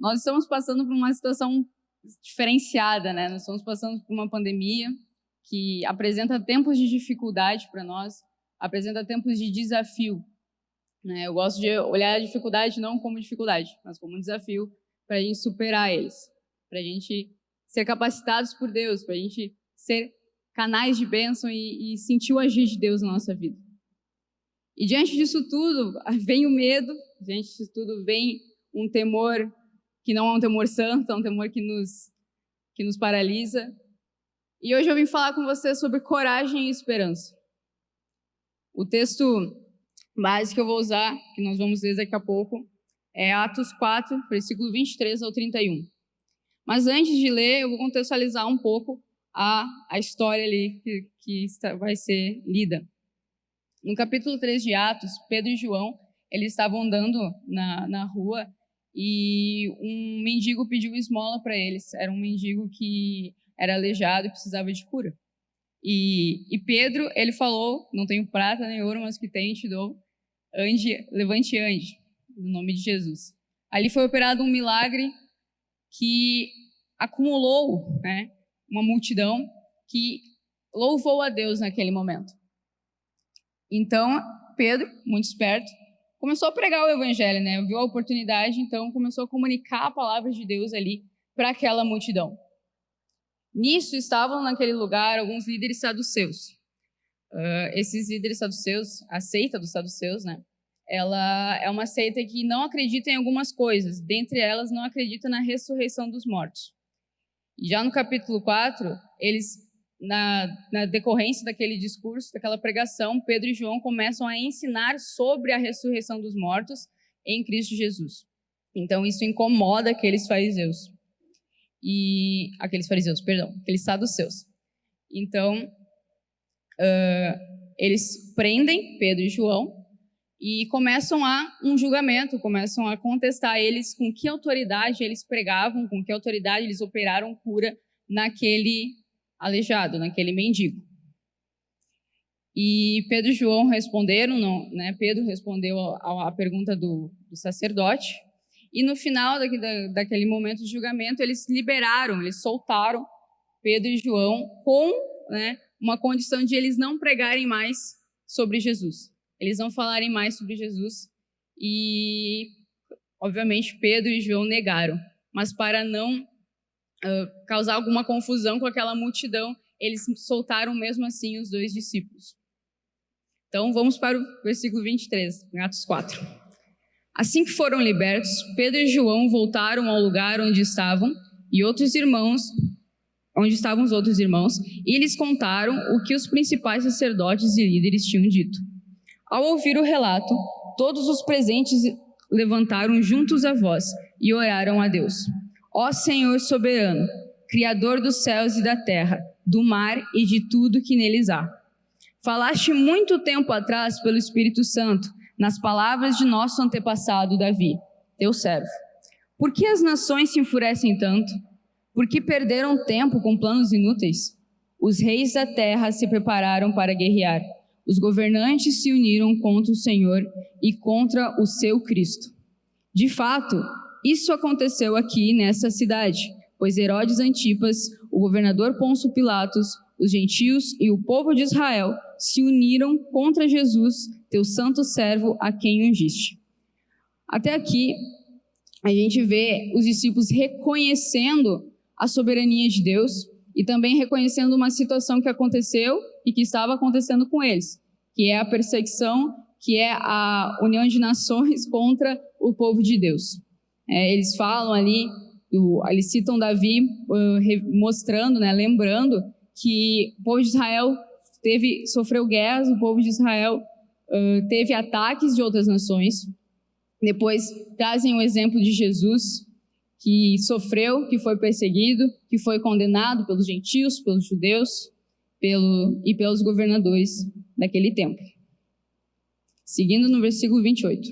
nós estamos passando por uma situação diferenciada, né? Nós estamos passando por uma pandemia que apresenta tempos de dificuldade para nós, apresenta tempos de desafio, né? Eu gosto de olhar a dificuldade não como dificuldade, mas como um desafio para a gente superar eles, para a gente ser capacitados por Deus, para a gente ser canais de bênção e sentir o agir de Deus na nossa vida. E diante disso tudo, vem o medo, diante disso tudo vem um temor que não é um temor santo, é um temor que nos paralisa. E hoje eu vim falar com você sobre coragem e esperança. O texto base que eu vou usar, que nós vamos ler daqui a pouco, é Atos 4, versículo 23 ao 31. Mas antes de ler, eu vou contextualizar um pouco a história ali que vai ser lida. No capítulo 3 de Atos, Pedro e João, eles estavam andando na rua e um mendigo pediu esmola para eles. Era um mendigo que era aleijado e precisava de cura. E Pedro, ele falou, não tenho prata nem ouro, mas que tenho te dou, levante e ande, no nome de Jesus. Ali foi operado um milagre que acumulou, né, uma multidão que louvou a Deus naquele momento. Então, Pedro, muito esperto, começou a pregar o evangelho, né? Viu a oportunidade, então começou a comunicar a palavra de Deus ali para aquela multidão. Nisso estavam naquele lugar alguns líderes saduceus. Esses líderes saduceus, a seita dos saduceus, né? Ela é uma seita que não acredita em algumas coisas, dentre elas não acredita na ressurreição dos mortos. E já no capítulo 4, eles, na decorrência daquele discurso, daquela pregação, Pedro e João começam a ensinar sobre a ressurreição dos mortos em Cristo Jesus. Então isso incomoda aqueles saduceus. Então, eles prendem Pedro e João e começam um julgamento, começam a contestar eles com que autoridade eles pregavam, com que autoridade eles operaram cura naquele aleijado, naquele mendigo. E Pedro e João responderam, né? Pedro respondeu à pergunta do sacerdote, e no final daquele momento de julgamento, eles soltaram Pedro e João com, né, uma condição de eles não pregarem mais sobre Jesus. Eles não falarem mais sobre Jesus e, obviamente, Pedro e João negaram. Mas para não causar alguma confusão com aquela multidão, eles soltaram mesmo assim os dois discípulos. Então, vamos para o versículo 23, em Atos 4. Assim que foram libertos, Pedro e João voltaram ao lugar onde estavam os outros irmãos, e lhes contaram o que os principais sacerdotes e líderes tinham dito. Ao ouvir o relato, todos os presentes levantaram juntos a voz e oraram a Deus. Ó Senhor soberano, Criador dos céus e da terra, do mar e de tudo que neles há. Falaste muito tempo atrás pelo Espírito Santo, nas palavras de nosso antepassado Davi, teu servo. Por que as nações se enfurecem tanto? Por que perderam tempo com planos inúteis? Os reis da terra se prepararam para guerrear. Os governantes se uniram contra o Senhor e contra o seu Cristo. De fato, isso aconteceu aqui nessa cidade, pois Herodes Antipas, o governador Pôncio Pilatos, os gentios e o povo de Israel se uniram contra Jesus, teu santo servo, a quem ungiste. Até aqui, a gente vê os discípulos reconhecendo a soberania de Deus e também reconhecendo uma situação que aconteceu e que estava acontecendo com eles, que é a perseguição, que é a união de nações contra o povo de Deus. Eles falam ali, eles citam Davi mostrando, né, lembrando que o povo de Israel sofreu guerras, o povo de Israel teve ataques de outras nações. Depois trazem o exemplo de Jesus, que sofreu, que foi perseguido, que foi condenado pelos gentios, pelos judeus e pelos governadores daquele tempo. Seguindo no versículo 28.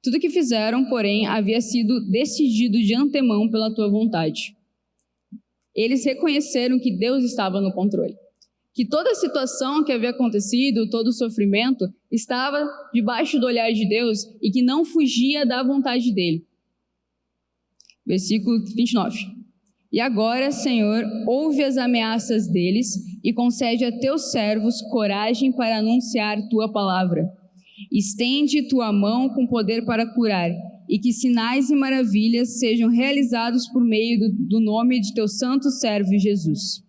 Tudo que fizeram, porém, havia sido decidido de antemão pela tua vontade. Eles reconheceram que Deus estava no controle, que toda a situação que havia acontecido, todo o sofrimento, estava debaixo do olhar de Deus e que não fugia da vontade dele. Versículo 29. E agora, Senhor, ouve as ameaças deles e concede a teus servos coragem para anunciar tua palavra. Estende tua mão com poder para curar, e que sinais e maravilhas sejam realizados por meio do nome de teu santo servo Jesus.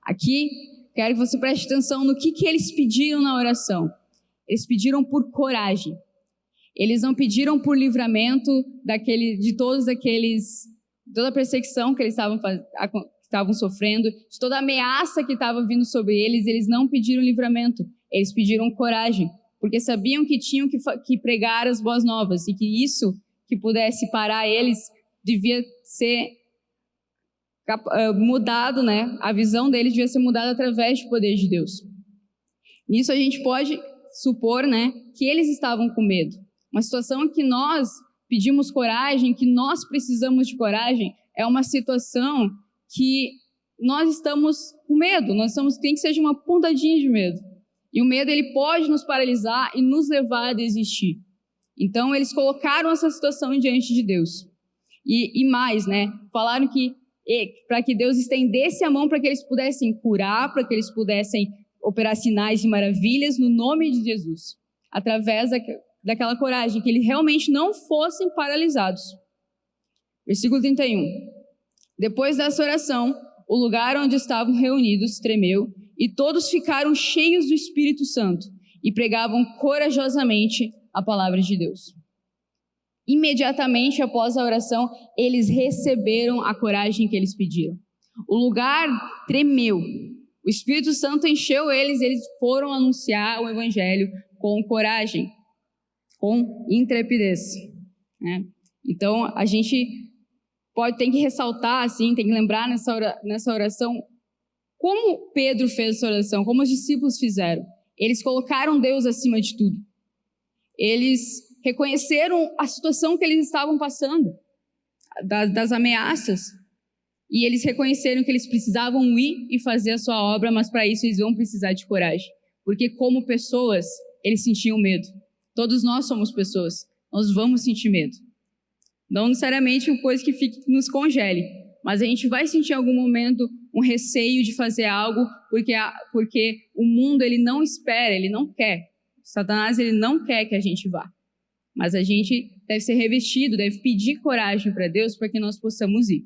Aqui, quero que você preste atenção no que eles pediram na oração. Eles pediram por coragem. Eles não pediram por livramento de toda a perseguição que eles estavam sofrendo, de toda a ameaça que estava vindo sobre eles. Eles não pediram livramento, eles pediram coragem, porque sabiam que tinham que pregar as boas novas e que isso que pudesse parar eles devia ser mudado, né? A visão deles devia ser mudada através do poder de Deus. Nisso a gente pode supor, né, que eles estavam com medo. Uma situação em que nós pedimos coragem, que nós precisamos de coragem, é uma situação que nós estamos com medo, tem que ser de uma pontadinha de medo. E o medo, ele pode nos paralisar e nos levar a desistir. Então, eles colocaram essa situação diante de Deus. E mais, né, falaram que para que Deus estendesse a mão para que eles pudessem curar, para que eles pudessem operar sinais e maravilhas no nome de Jesus, através daquela coragem, que eles realmente não fossem paralisados. Versículo 31. Depois dessa oração, o lugar onde estavam reunidos tremeu e todos ficaram cheios do Espírito Santo e pregavam corajosamente a palavra de Deus. Imediatamente após a oração, eles receberam a coragem que eles pediram. O lugar tremeu. O Espírito Santo encheu eles foram anunciar o Evangelho com coragem, com intrepidez, né? Então, a gente tem que ressaltar, assim, tem que lembrar nessa oração, como Pedro fez essa oração, como os discípulos fizeram. Eles colocaram Deus acima de tudo. Eles reconheceram a situação que eles estavam passando, das ameaças, e eles reconheceram que eles precisavam ir e fazer a sua obra, mas para isso eles vão precisar de coragem, porque como pessoas, eles sentiam medo. Todos nós somos pessoas, nós vamos sentir medo. Não necessariamente uma coisa que nos congele, mas a gente vai sentir em algum momento um receio de fazer algo, porque o mundo, ele não espera, ele não quer. Satanás, ele não quer que a gente vá. Mas a gente deve ser revestido, deve pedir coragem para Deus para que nós possamos ir.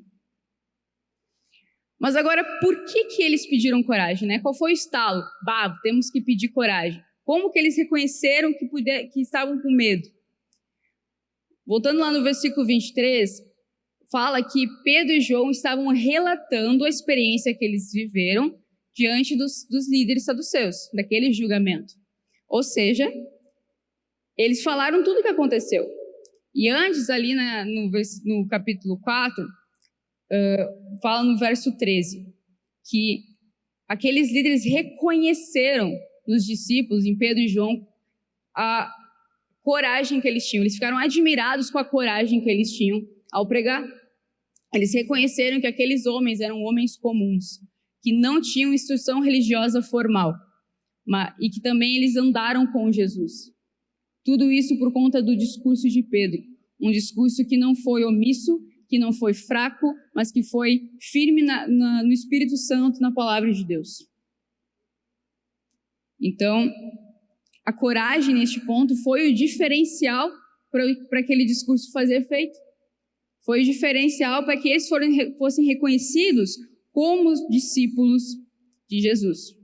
Mas agora, por que eles pediram coragem, né? Qual foi o estalo? Temos que pedir coragem. Como que eles reconheceram que estavam com medo? Voltando lá no versículo 23, fala que Pedro e João estavam relatando a experiência que eles viveram diante dos líderes saduceus, daquele julgamento. Ou seja, eles falaram tudo o que aconteceu. E antes, ali no capítulo 4, fala no verso 13, que aqueles líderes reconheceram nos discípulos, em Pedro e João, a coragem que eles tinham. Eles ficaram admirados com a coragem que eles tinham ao pregar. Eles reconheceram que aqueles homens eram homens comuns, que não tinham instrução religiosa formal, e que também eles andaram com Jesus. Tudo isso por conta do discurso de Pedro, um discurso que não foi omisso, que não foi fraco, mas que foi firme no Espírito Santo, na palavra de Deus. Então, a coragem neste ponto foi o diferencial para aquele discurso fazer efeito. Foi o diferencial para que eles fossem reconhecidos como discípulos de Jesus.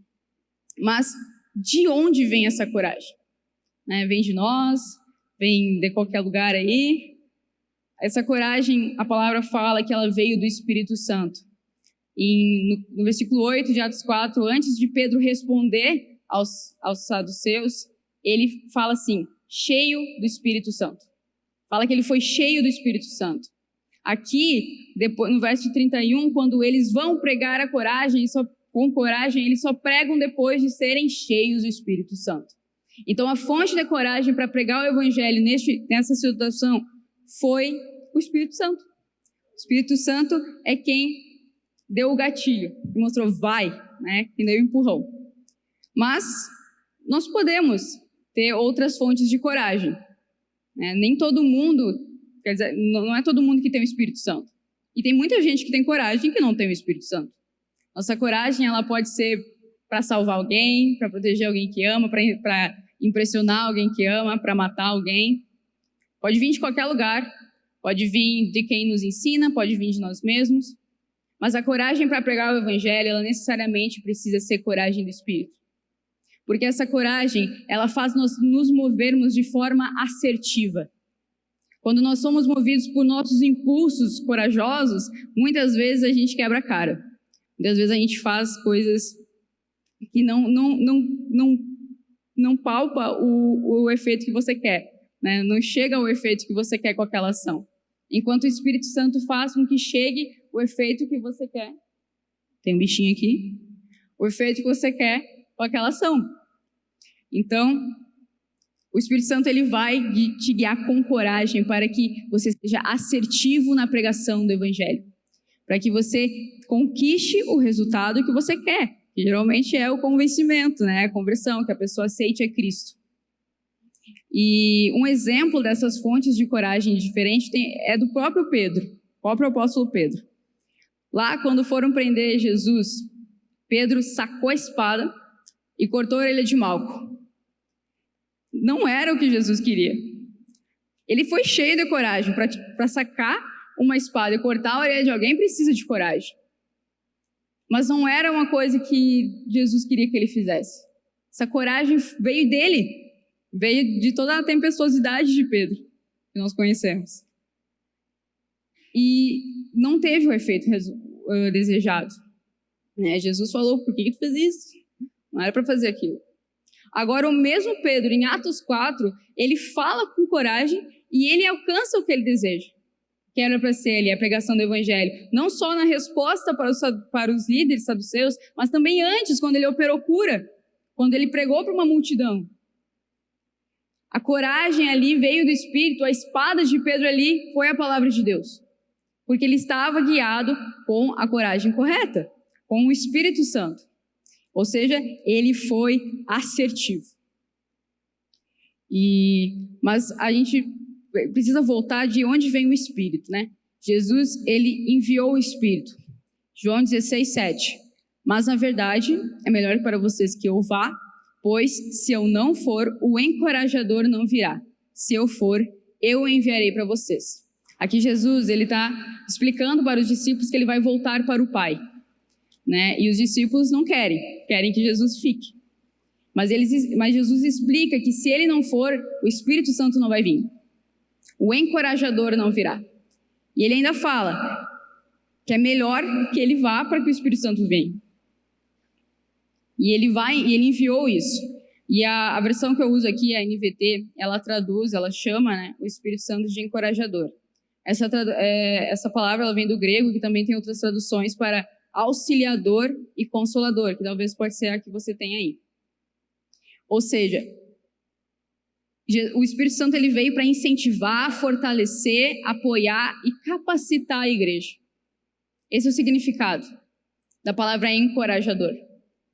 Mas de onde vem essa coragem? Vem de nós? Vem de qualquer lugar aí? Essa coragem, a palavra fala que ela veio do Espírito Santo. E no versículo 8 de Atos 4, antes de Pedro responder aos saduceus, ele fala assim, cheio do Espírito Santo. Fala que ele foi cheio do Espírito Santo. Aqui, depois, no verso 31, quando eles vão pregar com coragem, eles só pregam depois de serem cheios do Espírito Santo. Então, a fonte da coragem para pregar o Evangelho nessa situação foi o Espírito Santo. O Espírito Santo é quem deu o gatilho, que mostrou, vai, né? Que deu o empurrão. Mas nós podemos ter outras fontes de coragem, né? Nem todo mundo Quer dizer, não é todo mundo que tem o Espírito Santo. E tem muita gente que tem coragem que não tem o Espírito Santo. Nossa coragem, ela pode ser para salvar alguém, para proteger alguém que ama, para impressionar alguém que ama, para matar alguém. Pode vir de qualquer lugar, pode vir de quem nos ensina, pode vir de nós mesmos. Mas a coragem para pregar o Evangelho, ela necessariamente precisa ser coragem do Espírito. Porque essa coragem, ela faz nós nos movermos de forma assertiva. Quando nós somos movidos por nossos impulsos corajosos, muitas vezes a gente quebra a cara. Muitas vezes a gente faz coisas que não palpa o efeito que você quer, né? Não chega ao efeito que você quer com aquela ação. Enquanto o Espírito Santo faz com que chegue o efeito que você quer. Tem um bichinho aqui. O efeito que você quer com aquela ação. Então, o Espírito Santo ele vai te guiar com coragem para que você seja assertivo na pregação do Evangelho. Para que você conquiste o resultado que você quer. Que geralmente é o convencimento, né? A conversão, que a pessoa aceite a Cristo. E um exemplo dessas fontes de coragem diferente é do próprio Pedro, o próprio apóstolo Pedro. Lá, quando foram prender Jesus, Pedro sacou a espada e cortou a orelha de Malco. Não era o que Jesus queria. Ele foi cheio de coragem. Para sacar uma espada e cortar a orelha de alguém, precisa de coragem. Mas não era uma coisa que Jesus queria que ele fizesse. Essa coragem veio dele. Veio de toda a tempestuosidade de Pedro, que nós conhecemos. E não teve o efeito desejado. Jesus falou, por que tu fez isso? Não era para fazer aquilo. Agora, o mesmo Pedro, em Atos 4, ele fala com coragem e ele alcança o que ele deseja. Que era para ser ali a pregação do Evangelho. Não só na resposta para os líderes saduceus, mas também antes, quando ele operou cura. Quando ele pregou para uma multidão. A coragem ali veio do Espírito, a espada de Pedro ali foi a palavra de Deus. Porque ele estava guiado com a coragem correta, com o Espírito Santo. Ou seja, ele foi assertivo. Mas a gente precisa voltar de onde vem o Espírito, né? Jesus, ele enviou o Espírito. João 16:7. Mas, na verdade, é melhor para vocês que eu vá, pois, se eu não for, o encorajador não virá. Se eu for, eu o enviarei para vocês. Aqui Jesus, ele está explicando para os discípulos que ele vai voltar para o Pai. Né? E os discípulos não querem que Jesus fique. Mas Jesus explica que se ele não for, o Espírito Santo não vai vir. O encorajador não virá. E ele ainda fala que é melhor que ele vá para que o Espírito Santo venha. E ele enviou isso. E a versão que eu uso aqui, a NVT, ela traduz, ela chama, né, o Espírito Santo de encorajador. Essa palavra ela vem do grego, que também tem outras traduções para auxiliador e consolador, que talvez pode ser a que você tem aí. Ou seja, o Espírito Santo ele veio para incentivar, fortalecer, apoiar e capacitar a igreja. Esse é o significado da palavra encorajador.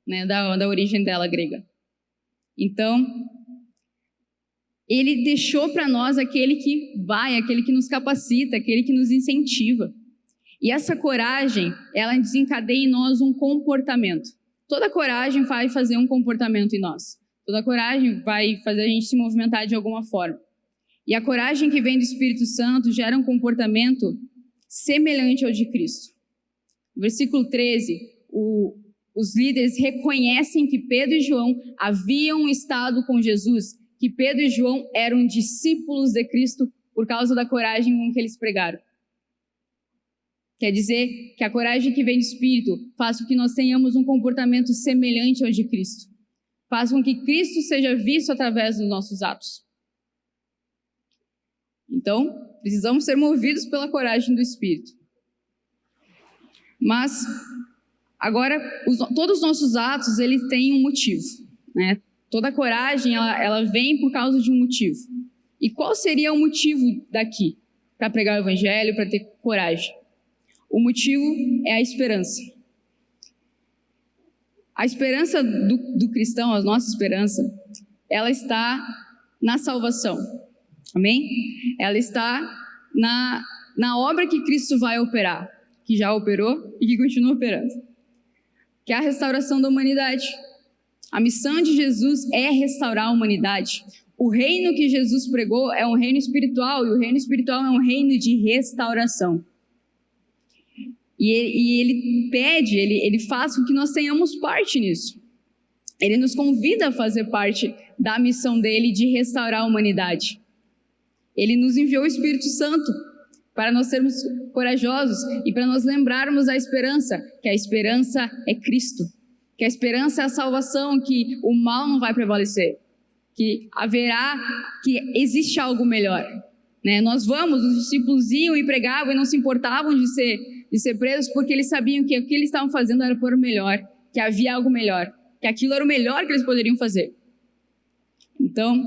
Né, da origem dela grega. Então, ele deixou para nós aquele que vai, aquele que nos capacita, aquele que nos incentiva. E essa coragem, ela desencadeia em nós um comportamento. Toda coragem vai fazer um comportamento em nós. Toda coragem vai fazer a gente se movimentar de alguma forma. E a coragem que vem do Espírito Santo gera um comportamento semelhante ao de Cristo. No versículo 13, os líderes reconhecem que Pedro e João haviam estado com Jesus, que Pedro e João eram discípulos de Cristo por causa da coragem com que eles pregaram. Quer dizer que a coragem que vem do Espírito faz com que nós tenhamos um comportamento semelhante ao de Cristo. Faz com que Cristo seja visto através dos nossos atos. Então, precisamos ser movidos pela coragem do Espírito. Mas agora, todos os nossos atos, eles têm um motivo, né? Toda coragem, ela vem por causa de um motivo. E qual seria o motivo daqui para pregar o Evangelho, para ter coragem? O motivo é a esperança. A esperança do cristão, a nossa esperança, ela está na salvação. Amém? Ela está na obra que Cristo vai operar, que já operou e que continua operando, que é a restauração da humanidade. A missão de Jesus é restaurar a humanidade. O reino que Jesus pregou é um reino espiritual, e o reino espiritual é um reino de restauração. E ele pede, ele faz com que nós tenhamos parte nisso. Ele nos convida a fazer parte da missão dele de restaurar a humanidade. Ele nos enviou o Espírito Santo para nós sermos corajosos e para nós lembrarmos da esperança, que a esperança é Cristo, que a esperança é a salvação, que o mal não vai prevalecer, que existe algo melhor. Né? Os discípulos iam e pregavam e não se importavam de ser presos, porque eles sabiam que o que eles estavam fazendo era por o melhor, que havia algo melhor, que aquilo era o melhor que eles poderiam fazer. Então,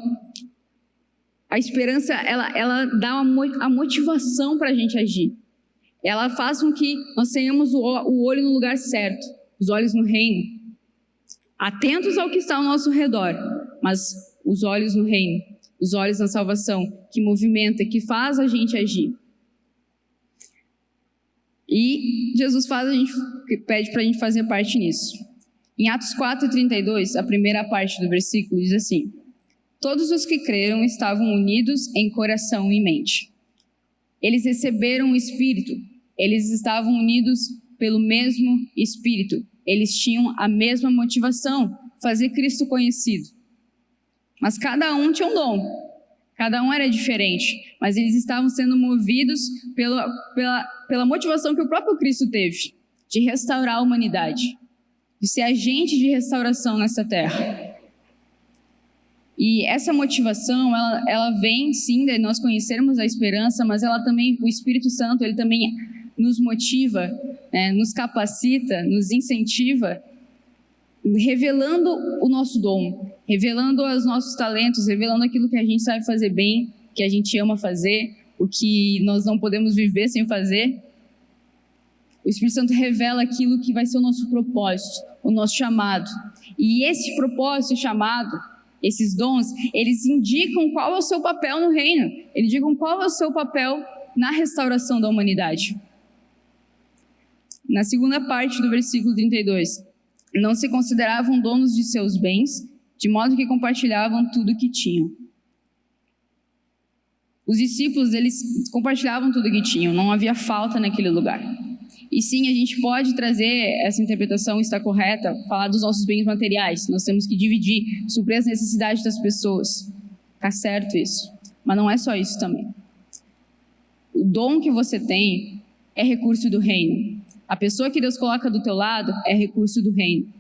a esperança, ela dá a motivação para a gente agir. Ela faz com que nós tenhamos o olho no lugar certo, os olhos no reino, atentos ao que está ao nosso redor, mas os olhos no reino, os olhos na salvação, que movimenta, que faz a gente agir. E Jesus pede para a gente fazer parte nisso. Em Atos 4:32, a primeira parte do versículo diz assim: todos os que creram estavam unidos em coração e mente. Eles receberam o Espírito, eles estavam unidos pelo mesmo Espírito. Eles tinham a mesma motivação, fazer Cristo conhecido. Mas cada um tinha um dom, cada um era diferente, mas eles estavam sendo movidos pela motivação que o próprio Cristo teve, de restaurar a humanidade, de ser agente de restauração nessa terra. E essa motivação, ela vem sim de nós conhecermos a esperança, mas ela também, o Espírito Santo, ele também nos motiva, né, nos capacita, nos incentiva, revelando o nosso dom, revelando os nossos talentos, revelando aquilo que a gente sabe fazer bem, que a gente ama fazer, o que nós não podemos viver sem fazer. O Espírito Santo revela aquilo que vai ser o nosso propósito, o nosso chamado. E esse propósito, chamado, esses dons, eles indicam qual é o seu papel no reino, eles indicam qual é o seu papel na restauração da humanidade. Na segunda parte do versículo 32, não se consideravam donos de seus bens, de modo que compartilhavam tudo o que tinham. Os discípulos, eles compartilhavam tudo o que tinham, não havia falta naquele lugar. E sim, a gente pode trazer essa interpretação, está correta, falar dos nossos bens materiais. Nós temos que dividir, suprir as necessidades das pessoas. Está certo isso. Mas não é só isso também. O dom que você tem é recurso do reino. A pessoa que Deus coloca do teu lado é recurso do reino.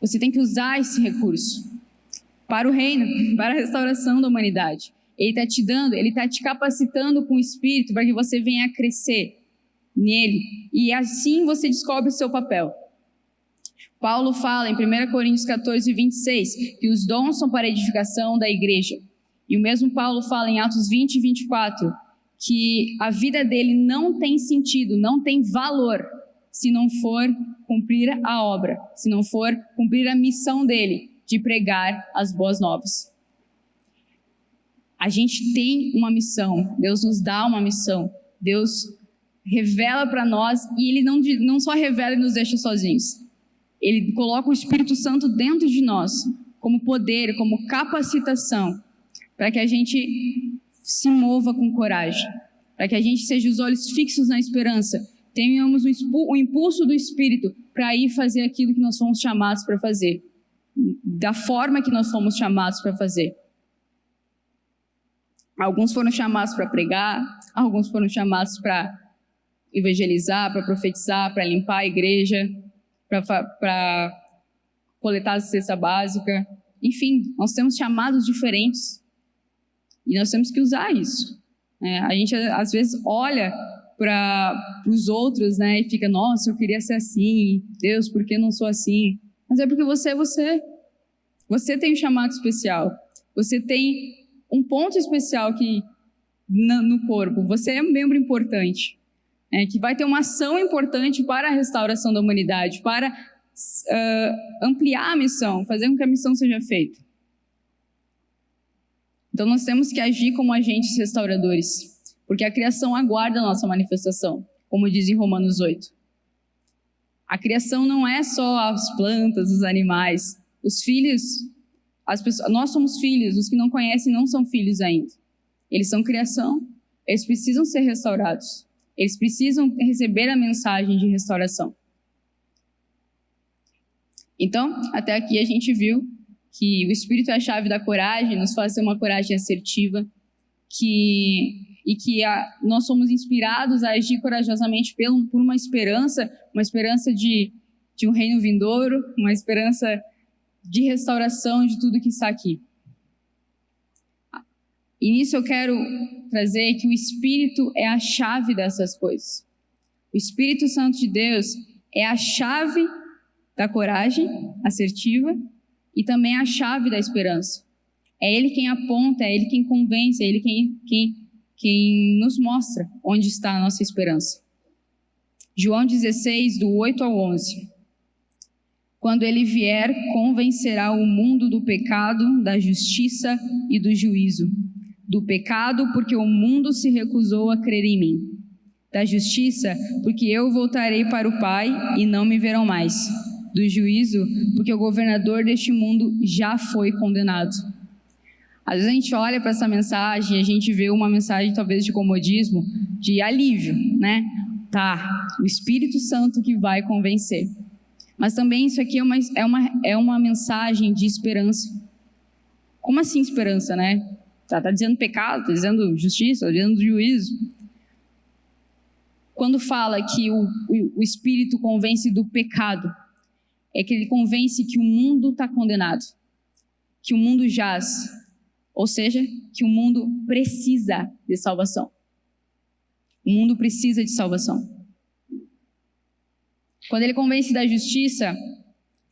Você tem que usar esse recurso para o reino, para a restauração da humanidade. Ele está te dando, ele está te capacitando com o Espírito para que você venha a crescer nele, e assim você descobre o seu papel. Paulo fala em 1 Coríntios 14:26 que os dons são para a edificação da igreja, e o mesmo Paulo fala em Atos 20:24 que a vida dele não tem sentido, não tem valor se não for cumprir a obra, se não for cumprir a missão dele de pregar as boas novas. A gente tem uma missão, Deus nos dá uma missão, Deus revela para nós, e Ele não só revela e nos deixa sozinhos. Ele coloca o Espírito Santo dentro de nós, como poder, como capacitação, para que a gente se mova com coragem, para que a gente seja os olhos fixos na esperança, tenhamos o impulso do Espírito para ir fazer aquilo que nós fomos chamados para fazer, da forma que nós fomos chamados para fazer. Alguns foram chamados para pregar, alguns foram chamados para evangelizar, para profetizar, para limpar a igreja, para coletar a cesta básica. Enfim, nós temos chamados diferentes e nós temos que usar isso. A gente às vezes olha para os outros, né, e fica, nossa, eu queria ser assim, Deus, por que não sou assim? Mas é porque você é você. Você tem um chamado especial. Você tem um ponto especial no corpo. Você é um membro importante, que vai ter uma ação importante para a restauração da humanidade, para ampliar a missão, fazer com que a missão seja feita. Então nós temos que agir como agentes restauradores. porque a criação aguarda a nossa manifestação, como diz em Romanos 8. A criação não é só as plantas, os animais, os filhos, nós somos filhos, os que não conhecem não são filhos ainda. Eles são criação, eles precisam ser restaurados, eles precisam receber a mensagem de restauração. Então, até aqui a gente viu que o Espírito é a chave da coragem, nos faz ter uma coragem assertiva, nós somos inspirados a agir corajosamente por uma esperança de um reino vindouro, uma esperança de restauração de tudo que está aqui. E nisso eu quero trazer que o Espírito é a chave dessas coisas. O Espírito Santo de Deus é a chave da coragem assertiva e também a chave da esperança. É Ele quem aponta, é Ele quem convence, é Ele quem nos mostra onde está a nossa esperança. João 16, do 8 ao 11. Quando Ele vier, convencerá o mundo do pecado, da justiça e do juízo. Do pecado, porque o mundo se recusou a crer em mim. Da justiça, porque eu voltarei para o Pai e não me verão mais. Do juízo, porque o governador deste mundo já foi condenado. Às vezes a gente olha para essa mensagem e a gente vê uma mensagem talvez de comodismo, de alívio, né? Tá, o Espírito Santo que vai convencer. Mas também isso aqui é uma mensagem de esperança. Como assim esperança, né? Tá dizendo pecado, está dizendo justiça, está dizendo juízo. Quando fala que o Espírito convence do pecado, é que ele convence que o mundo está condenado, que o mundo jaz, ou seja, que o mundo precisa de salvação. O mundo precisa de salvação. Quando ele convence da justiça,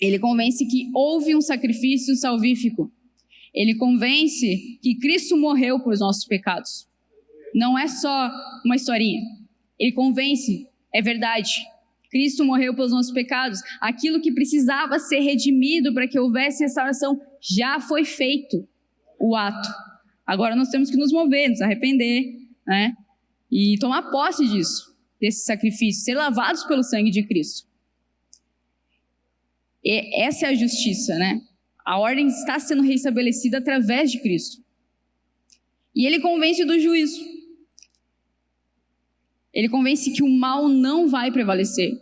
ele convence que houve um sacrifício salvífico. Ele convence que Cristo morreu por os nossos pecados. Não é só uma historinha. Ele convence, é verdade. Cristo morreu pelos nossos pecados. Aquilo que precisava ser redimido para que houvesse restauração já foi feito, o ato. Agora nós temos que nos mover, nos arrepender, né? E tomar posse disso, desse sacrifício, ser lavados pelo sangue de Cristo. E essa é a justiça, né? A ordem está sendo restabelecida através de Cristo. E ele convence do juízo. Ele convence que o mal não vai prevalecer.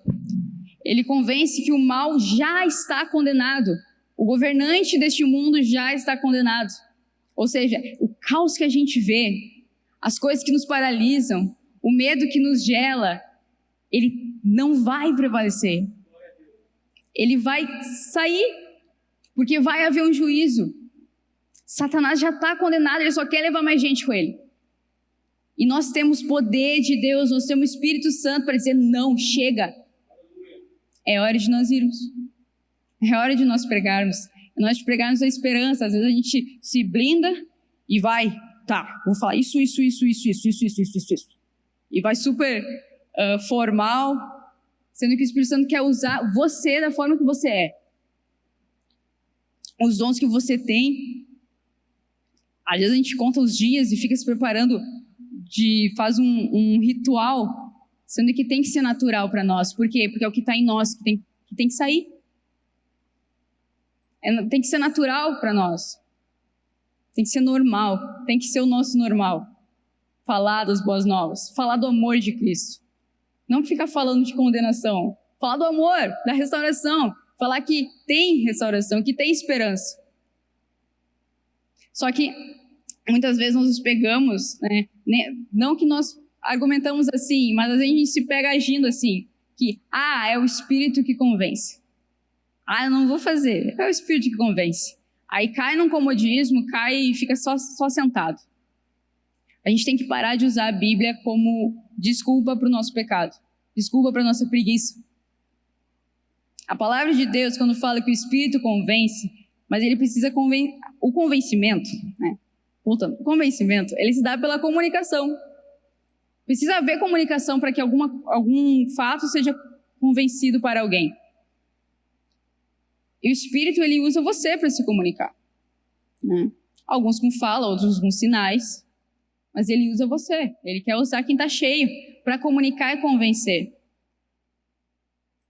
Ele convence que o mal já está condenado. O governante deste mundo já está condenado. Ou seja, o caos que a gente vê, as coisas que nos paralisam, o medo que nos gela, ele não vai prevalecer. Ele vai sair, porque vai haver um juízo. Satanás já está condenado, ele só quer levar mais gente com ele. E nós temos poder de Deus, nós temos o Espírito Santo para dizer, não, chega. É hora de nós irmos. É hora de nós pregarmos. É nós de pregarmos a esperança. Às vezes a gente se blinda e vai, tá, vou falar isso. E vai super formal, sendo que o Espírito Santo quer usar você da forma que você é. Os dons que você tem. Às vezes a gente conta os dias e fica se preparando, faz um ritual, sendo que tem que ser natural para nós. Por quê? Porque é o que está em nós que tem que sair. Tem que ser natural para nós. Tem que ser normal. Tem que ser o nosso normal. Falar das boas novas. Falar do amor de Cristo. Não ficar falando de condenação. Falar do amor, da restauração. Falar que tem restauração, que tem esperança. Só que muitas vezes nós nos pegamos, né? Não que nós argumentamos assim, mas a gente se pega agindo assim, que, é o Espírito que convence. Eu não vou fazer, é o Espírito que convence. Aí cai num comodismo, cai e fica só sentado. A gente tem que parar de usar a Bíblia como desculpa para o nosso pecado, desculpa para a nossa preguiça. A palavra de Deus, quando fala que o Espírito convence, mas ele precisa o convencimento, né? Voltando, o convencimento, ele se dá pela comunicação. Precisa haver comunicação para que algum fato seja convencido para alguém. E o Espírito, ele usa você para se comunicar, né? Alguns com fala, outros com sinais. mas Ele usa você. Ele quer usar quem está cheio para comunicar e convencer.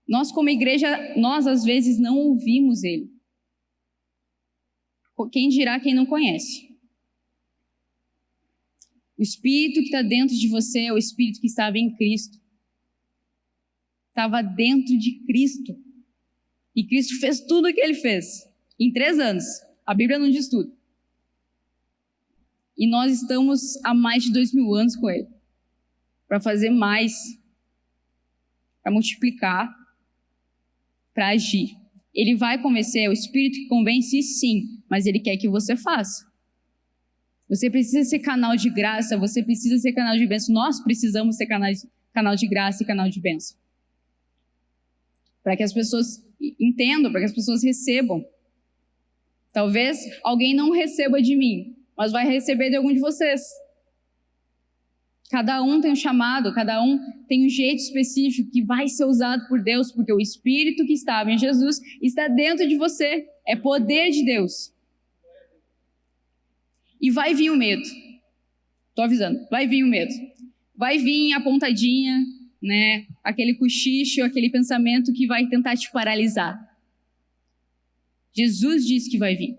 Nós, como igreja, nós às vezes não ouvimos Ele. Quem dirá quem não conhece? O Espírito que está dentro de você é o Espírito que estava em Cristo. Estava dentro de Cristo. E Cristo fez tudo o que Ele fez. Em 3 anos. A Bíblia não diz tudo. E nós estamos há mais de 2000 anos com Ele. Para fazer mais. Para multiplicar. Para agir. Ele vai convencer, é o Espírito que convence, sim. Mas Ele quer que você faça. Você precisa ser canal de graça, você precisa ser canal de bênção. Nós precisamos ser canal de graça e canal de bênção. Para que as pessoas entendam, para que as pessoas recebam. Talvez alguém não receba de mim, mas vai receber de algum de vocês. Cada um tem um chamado, cada um tem um jeito específico que vai ser usado por Deus, porque o Espírito que estava em Jesus está dentro de você. É poder de Deus. E vai vir o medo. Estou avisando, vai vir o medo. Vai vir a pontadinha, né? Aquele cochicho, aquele pensamento que vai tentar te paralisar. Jesus disse que vai vir.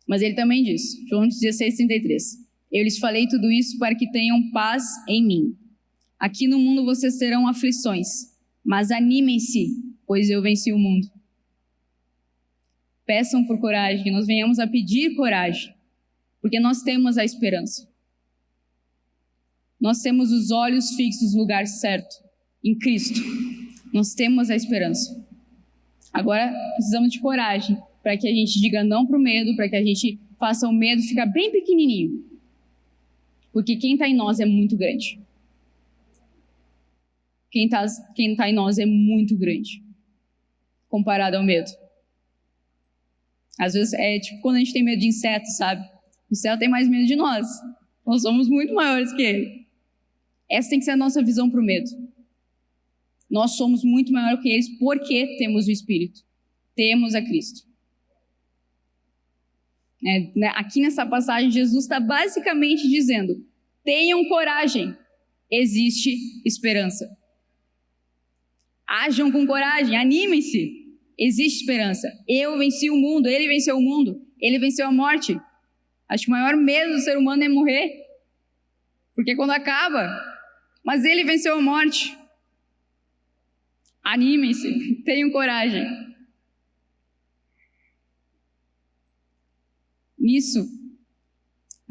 Mas Ele também disse, João 16:33. Eu lhes falei tudo isso para que tenham paz em mim. Aqui no mundo vocês terão aflições, mas animem-se, pois eu venci o mundo. Peçam por coragem, que nós venhamos a pedir coragem. Porque nós temos a esperança. Nós temos os olhos fixos no lugar certo, em Cristo. Nós temos a esperança. Agora, precisamos de coragem para que a gente diga não para o medo, para que a gente faça o medo ficar bem pequenininho. Porque quem está em nós é muito grande. Quem tá em nós é muito grande, comparado ao medo. Às vezes é tipo quando a gente tem medo de insetos, sabe? O céu tem mais medo de nós. Nós somos muito maiores que ele. Essa tem que ser a nossa visão para o medo. Nós somos muito maiores que eles porque temos o Espírito. Temos a Cristo. Aqui nessa passagem, Jesus está basicamente dizendo: tenham coragem, existe esperança. Ajam com coragem, animem-se, existe esperança. Eu venci o mundo, ele venceu o mundo, ele venceu a morte. Acho que o maior medo do ser humano é morrer. Porque quando acaba, mas ele venceu a morte. Animem-se, tenham coragem. Nisso,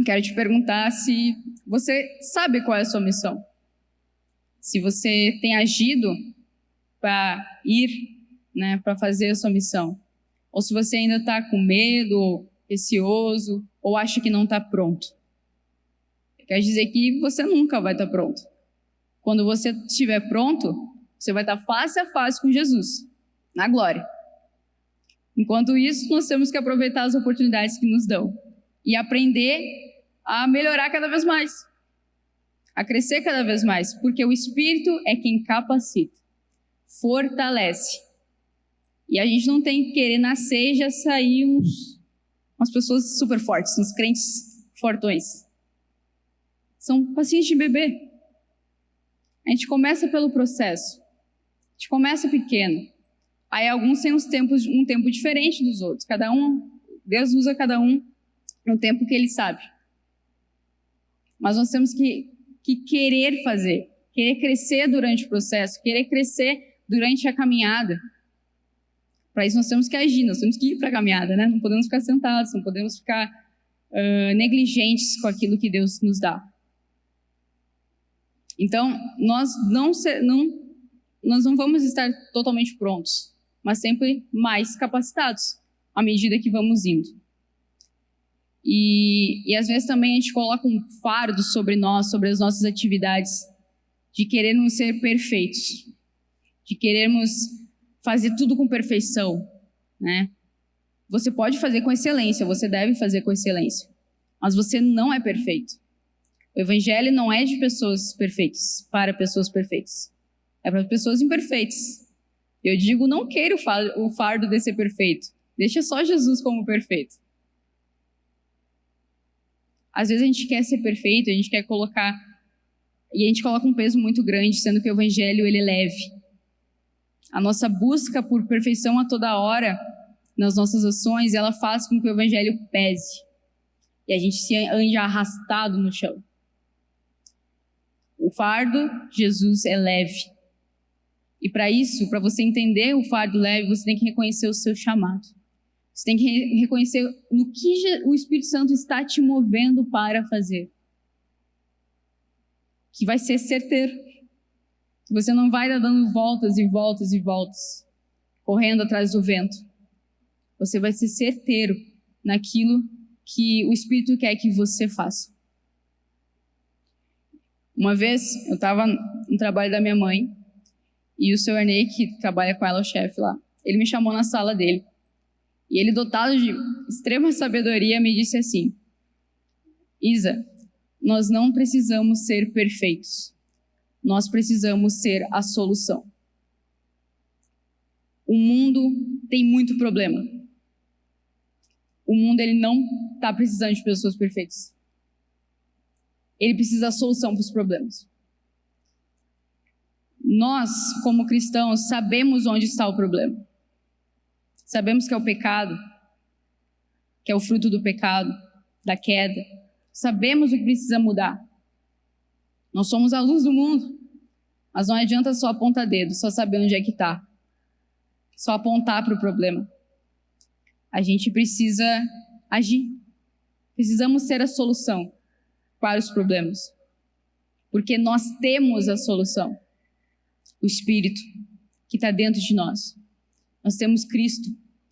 quero te perguntar se você sabe qual é a sua missão. Se você tem agido para ir, para fazer a sua missão. Ou se você ainda está com medo, receoso, ou acha que não está pronto. Quer dizer que você nunca vai estar pronto. Quando você estiver pronto, você vai estar face a face com Jesus, na glória. Enquanto isso, nós temos que aproveitar as oportunidades que nos dão e aprender a melhorar cada vez mais, a crescer cada vez mais, porque o Espírito é quem capacita, fortalece. E a gente não tem que querer nascer e já sair umas pessoas super fortes, uns crentes fortões. São pacientes de bebê. A gente começa pelo processo. A gente começa pequeno. Aí alguns têm um tempo diferente dos outros. Deus usa cada um no tempo que Ele sabe. Mas nós temos que querer fazer, querer crescer durante o processo, querer crescer durante a caminhada. Para isso nós temos que agir, nós temos que ir para a caminhada, né? Não podemos ficar sentados, não podemos ficar negligentes com aquilo que Deus nos dá. Então, nós não vamos estar totalmente prontos, mas sempre mais capacitados à medida que vamos indo. E às vezes também a gente coloca um fardo sobre nós, sobre as nossas atividades, de querermos ser perfeitos, de querermos fazer tudo com perfeição, né? Você pode fazer com excelência, você deve fazer com excelência, mas você não é perfeito. O Evangelho não é de pessoas perfeitas, para pessoas perfeitas. É para pessoas imperfeitas. Eu digo, não queira o fardo de ser perfeito. Deixa só Jesus como perfeito. Às vezes a gente quer ser perfeito, a gente quer colocar... E a gente coloca um peso muito grande, sendo que o evangelho, ele é leve. A nossa busca por perfeição a toda hora, nas nossas ações, ela faz com que o evangelho pese. E a gente se ande arrastado no chão. O fardo de Jesus é leve. E para isso, para você entender o fardo leve, você tem que reconhecer o seu chamado. Você tem que reconhecer no que o Espírito Santo está te movendo para fazer. Que vai ser certeiro. Você não vai estar dando voltas e voltas e voltas, correndo atrás do vento. Você vai ser certeiro naquilo que o Espírito quer que você faça. Uma vez, eu estava no trabalho da minha mãe, e o seu Arnei, que trabalha com ela, o chefe lá, ele me chamou na sala dele. E ele, dotado de extrema sabedoria, me disse assim: Isa, nós não precisamos ser perfeitos. Nós precisamos ser a solução. O mundo tem muito problema. O mundo, ele não está precisando de pessoas perfeitas. Ele precisa da solução para os problemas. Nós, como cristãos, sabemos onde está o problema. Sabemos que é o pecado, que é o fruto do pecado, da queda. Sabemos o que precisa mudar. Nós somos a luz do mundo, mas não adianta só apontar dedo, só saber onde é que está. Só apontar para o problema. A gente precisa agir. Precisamos ser a solução para os problemas. Porque nós temos a solução. O Espírito que está dentro de nós. Nós temos Cristo,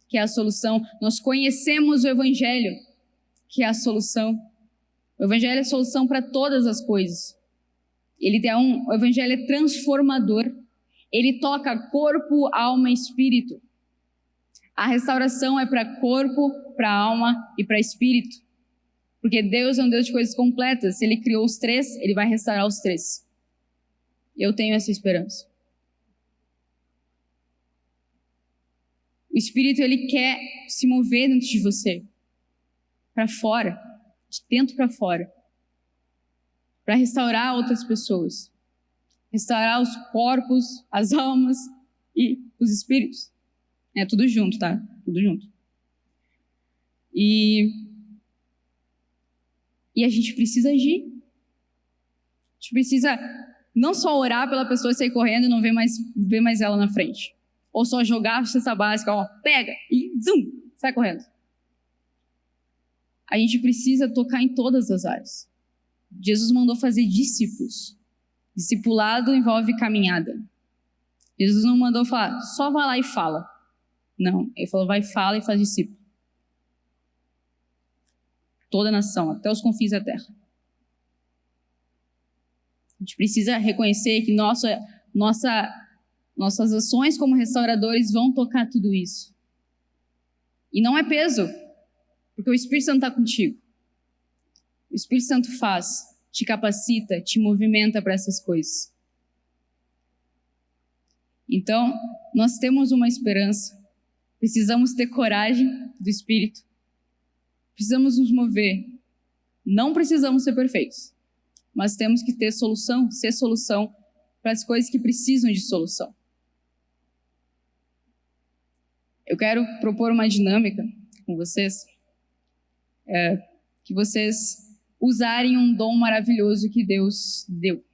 que é a solução. Nós conhecemos o Evangelho, que é a solução. O Evangelho é a solução para todas as coisas. O Evangelho é transformador. Ele toca corpo, alma e espírito. A restauração é para corpo, para alma e para espírito. Porque Deus é um Deus de coisas completas. Se Ele criou os três, Ele vai restaurar os três. Eu tenho essa esperança. O Espírito, ele quer se mover dentro de você. Para fora. De dentro para fora. Para restaurar outras pessoas. Restaurar os corpos, as almas e os espíritos. É tudo junto, tá? Tudo junto. E a gente precisa agir. A gente precisa não só orar pela pessoa sair correndo e não ver mais ela na frente. Ou só jogar a cesta básica, ó, pega e zum, sai correndo. A gente precisa tocar em todas as áreas. Jesus mandou fazer discípulos. Discipulado envolve caminhada. Jesus não mandou falar, só vai lá e fala. Não, ele falou, vai, fala e faz discípulo. Toda a nação, até os confins da terra. A gente precisa reconhecer que nossas ações como restauradores vão tocar tudo isso. E não é peso, porque o Espírito Santo está contigo. O Espírito Santo faz, te capacita, te movimenta para essas coisas. Então, nós temos uma esperança. Precisamos ter coragem do Espírito. Precisamos nos mover. Não precisamos ser perfeitos, mas temos que ter solução, ser solução para as coisas que precisam de solução. Eu quero propor uma dinâmica com vocês, que vocês usarem um dom maravilhoso que Deus deu,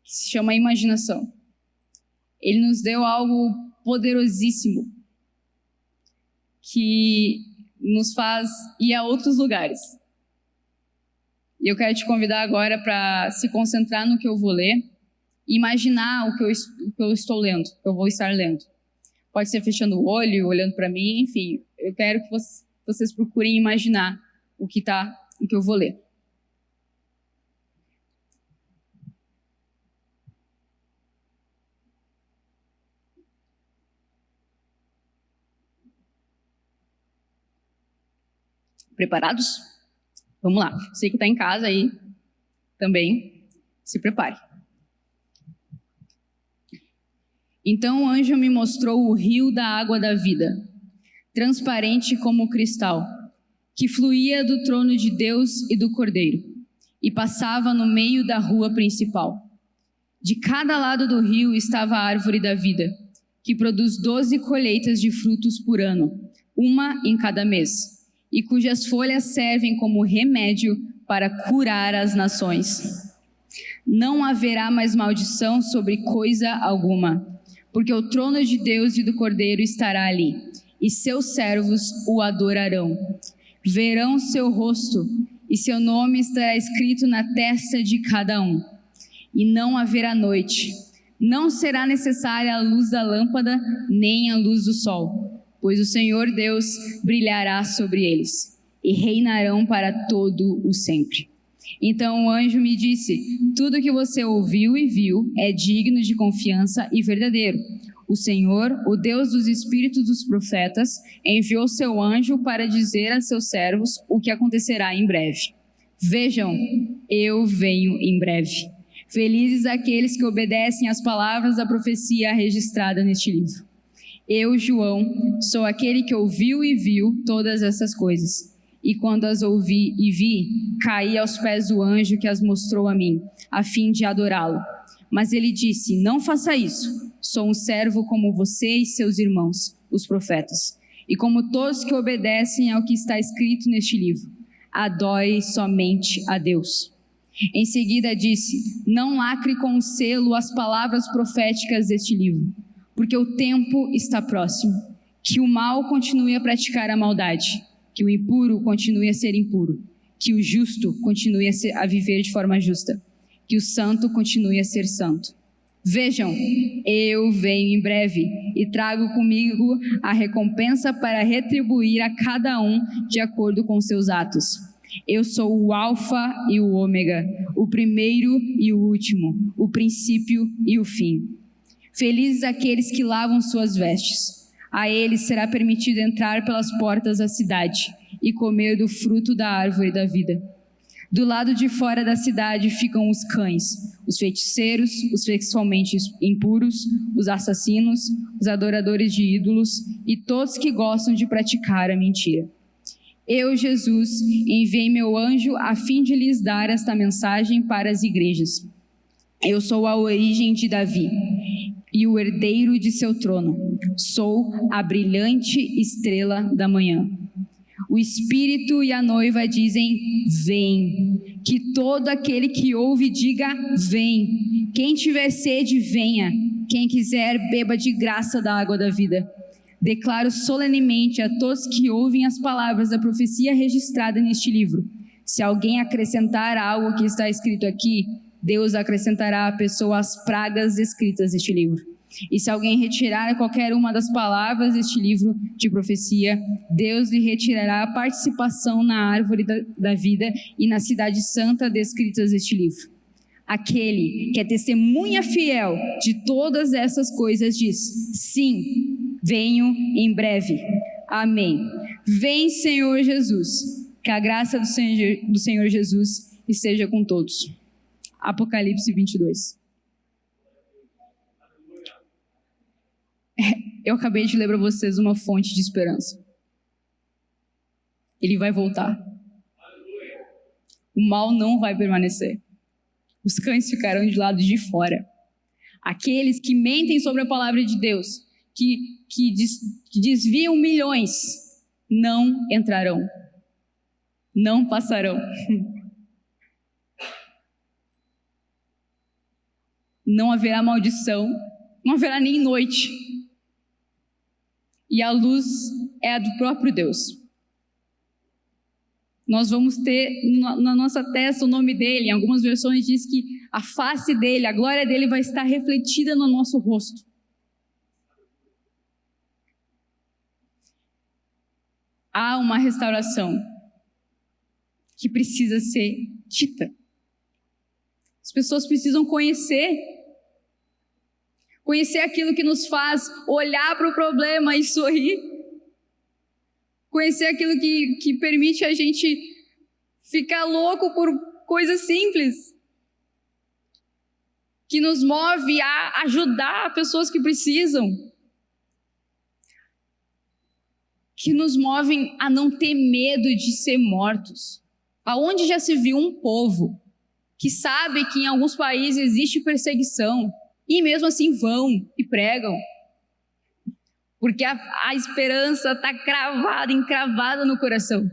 que se chama imaginação. Ele nos deu algo poderosíssimo, que nos faz ir a outros lugares. E eu quero te convidar agora para se concentrar no que eu vou ler e imaginar o que eu estou lendo, o que eu vou estar lendo. Pode ser fechando o olho, olhando para mim, enfim. Eu quero que vocês procurem imaginar o que eu vou ler. Preparados? Vamos lá. Você que está em casa aí também, se prepare. Então o anjo me mostrou o rio da água da vida, transparente como cristal, que fluía do trono de Deus e do Cordeiro, e passava no meio da rua principal. De cada lado do rio estava a árvore da vida, que produz 12 colheitas de frutos por ano, uma em cada mês, e cujas folhas servem como remédio para curar as nações. Não haverá mais maldição sobre coisa alguma, porque o trono de Deus e do Cordeiro estará ali, e seus servos o adorarão. Verão seu rosto, e seu nome estará escrito na testa de cada um. E não haverá noite. Não será necessária a luz da lâmpada, nem a luz do sol, pois o Senhor Deus brilhará sobre eles, e reinarão para todo o sempre. Então o anjo me disse: tudo que você ouviu e viu é digno de confiança e verdadeiro. O Senhor, o Deus dos espíritos dos profetas, enviou seu anjo para dizer a seus servos o que acontecerá em breve. Vejam, eu venho em breve. Felizes aqueles que obedecem às palavras da profecia registrada neste livro. Eu, João, sou aquele que ouviu e viu todas essas coisas. E quando as ouvi e vi, caí aos pés do anjo que as mostrou a mim, a fim de adorá-lo. Mas ele disse: não faça isso. Sou um servo como você e seus irmãos, os profetas. E como todos que obedecem ao que está escrito neste livro, adore somente a Deus. Em seguida disse: não lacre com o selo as palavras proféticas deste livro, porque o tempo está próximo. Que o mal continue a praticar a maldade, que o impuro continue a ser impuro, que o justo continue a viver de forma justa, que o santo continue a ser santo. Vejam, eu venho em breve e trago comigo a recompensa para retribuir a cada um de acordo com seus atos. Eu sou o Alfa e o Ômega, o primeiro e o último, o princípio e o fim. Felizes aqueles que lavam suas vestes. A eles será permitido entrar pelas portas da cidade e comer do fruto da árvore da vida. Do lado de fora da cidade ficam os cães, os feiticeiros, os sexualmente impuros, os assassinos, os adoradores de ídolos e todos que gostam de praticar a mentira. Eu, Jesus, enviei meu anjo a fim de lhes dar esta mensagem para as igrejas. Eu sou a origem de Davi e o herdeiro de seu trono. Sou a brilhante estrela da manhã. O Espírito e a noiva dizem: vem. Que todo aquele que ouve diga: vem. Quem tiver sede, venha. Quem quiser, beba de graça da água da vida. Declaro solenemente a todos que ouvem as palavras da profecia registrada neste livro: se alguém acrescentar algo que está escrito aqui, Deus acrescentará à pessoa as pragas escritas neste livro. E se alguém retirar qualquer uma das palavras deste livro de profecia, Deus lhe retirará a participação na árvore da vida e na cidade santa descritas neste livro. Aquele que é testemunha fiel de todas essas coisas diz: sim, venho em breve. Amém. Vem, Senhor Jesus. Que a graça do Senhor Jesus esteja com todos. Apocalipse 22. Eu acabei de ler para vocês uma fonte de esperança. Ele vai voltar. O mal não vai permanecer. Os cães ficarão de lado de fora. Aqueles que mentem sobre a palavra de Deus, que desviam milhões, não entrarão. Não passarão. Não haverá maldição, não haverá nem noite. E a luz é a do próprio Deus. Nós vamos ter na nossa testa o nome dele. Em algumas versões diz que a face dele, a glória dele vai estar refletida no nosso rosto. Há uma restauração que precisa ser dita. As pessoas precisam conhecer aquilo que nos faz olhar para o problema e sorrir. Conhecer aquilo que permite a gente ficar louco por coisas simples. Que nos move a ajudar pessoas que precisam. que nos movem a não ter medo de ser mortos. Aonde já se viu um povo que sabe que em alguns países existe perseguição e mesmo assim vão e pregam? Porque a esperança está cravada, encravada no coração.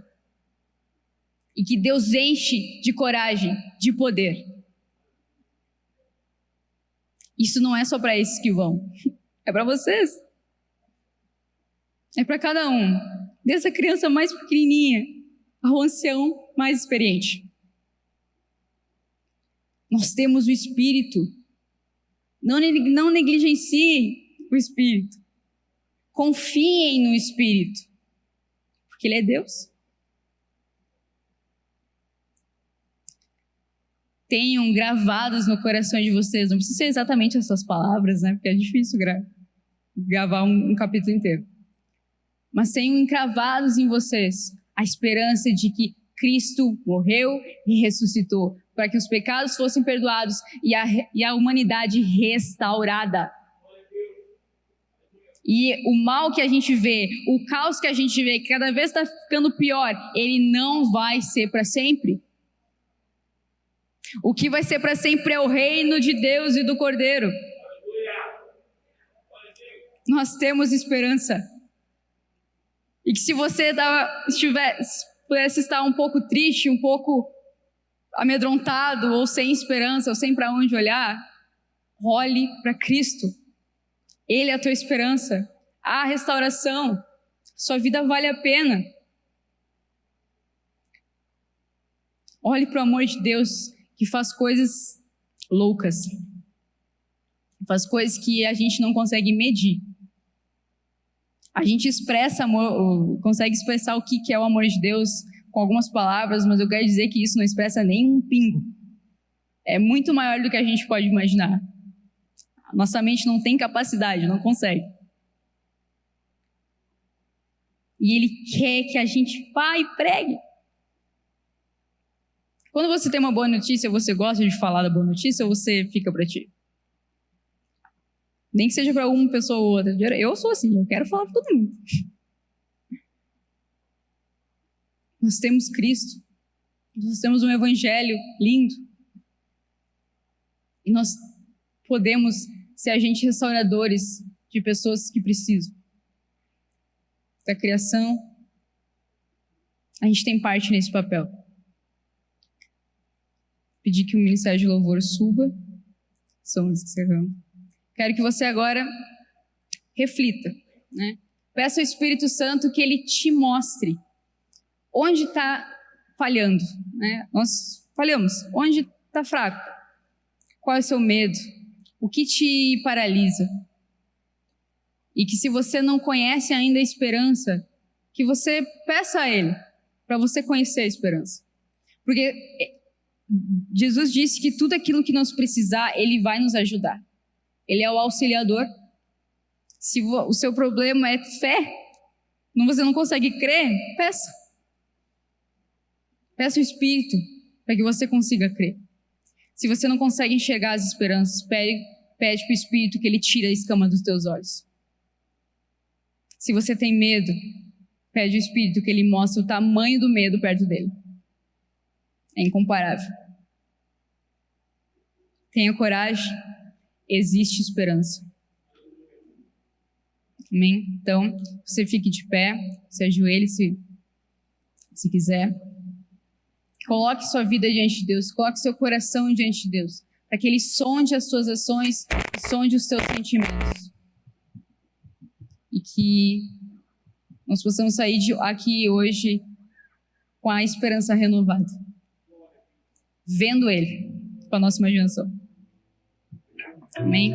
E que Deus enche de coragem, de poder. Isso não é só para esses que vão, é para vocês. É para cada um, desde a criança mais pequenininha ao ancião mais experiente. Nós temos o Espírito. Não negligenciem o Espírito. Confiem no Espírito, porque Ele é Deus. Tenham gravados no coração de vocês, não precisa ser exatamente essas palavras, né? Porque é difícil gravar um capítulo inteiro. Mas tenham encravados em vocês a esperança de que Cristo morreu e ressuscitou, para que os pecados fossem perdoados e a humanidade restaurada. E o mal que a gente vê, o caos que a gente vê, que cada vez está ficando pior, ele não vai ser para sempre. O que vai ser para sempre é o reino de Deus e do Cordeiro. Nós temos esperança. E que se você pudesse estar um pouco triste, um pouco amedrontado, ou sem esperança, ou sem para onde olhar, olhe para Cristo. Ele é a tua esperança. Há restauração. Sua vida vale a pena. Olhe para o amor de Deus, que faz coisas loucas. Faz coisas que a gente não consegue medir. A gente expressa amor, consegue expressar o que é o amor de Deus com algumas palavras, mas eu quero dizer que isso não expressa nem um pingo. É muito maior do que a gente pode imaginar. Nossa mente não tem capacidade, não consegue. E Ele quer que a gente vá e pregue. Quando você tem uma boa notícia, você gosta de falar da boa notícia ou você fica para ti? Nem que seja para uma pessoa ou outra. Eu sou assim, eu quero falar para todo mundo. Nós temos Cristo. Nós temos um evangelho lindo. E nós podemos ser agentes restauradores de pessoas que precisam. Da criação, a gente tem parte nesse papel. Pedir que o Ministério de Louvor suba. Estamos encerrando. Quero que você agora reflita, né? Peça ao Espírito Santo que Ele te mostre onde está falhando, né? Nós falhamos. Onde está fraco? Qual é o seu medo? O que te paralisa? E que se você não conhece ainda a esperança, que você peça a Ele para você conhecer a esperança. Porque Jesus disse que tudo aquilo que nós precisar, Ele vai nos ajudar. Ele é o auxiliador. Se o seu problema é fé, você não consegue crer, peça. Peça o Espírito para que você consiga crer. Se você não consegue enxergar as esperanças, pede para o Espírito que Ele tire a escama dos teus olhos. Se você tem medo, pede ao Espírito que Ele mostre o tamanho do medo perto dele. É incomparável. Tenha coragem. Existe esperança. Amém? Então, você fique de pé, se ajoelhe se quiser. Coloque sua vida diante de Deus, coloque seu coração diante de Deus, para que Ele sonde as suas ações, sonde os seus sentimentos. E que nós possamos sair aqui hoje com a esperança renovada. Vendo Ele com a nossa imaginação. Amém?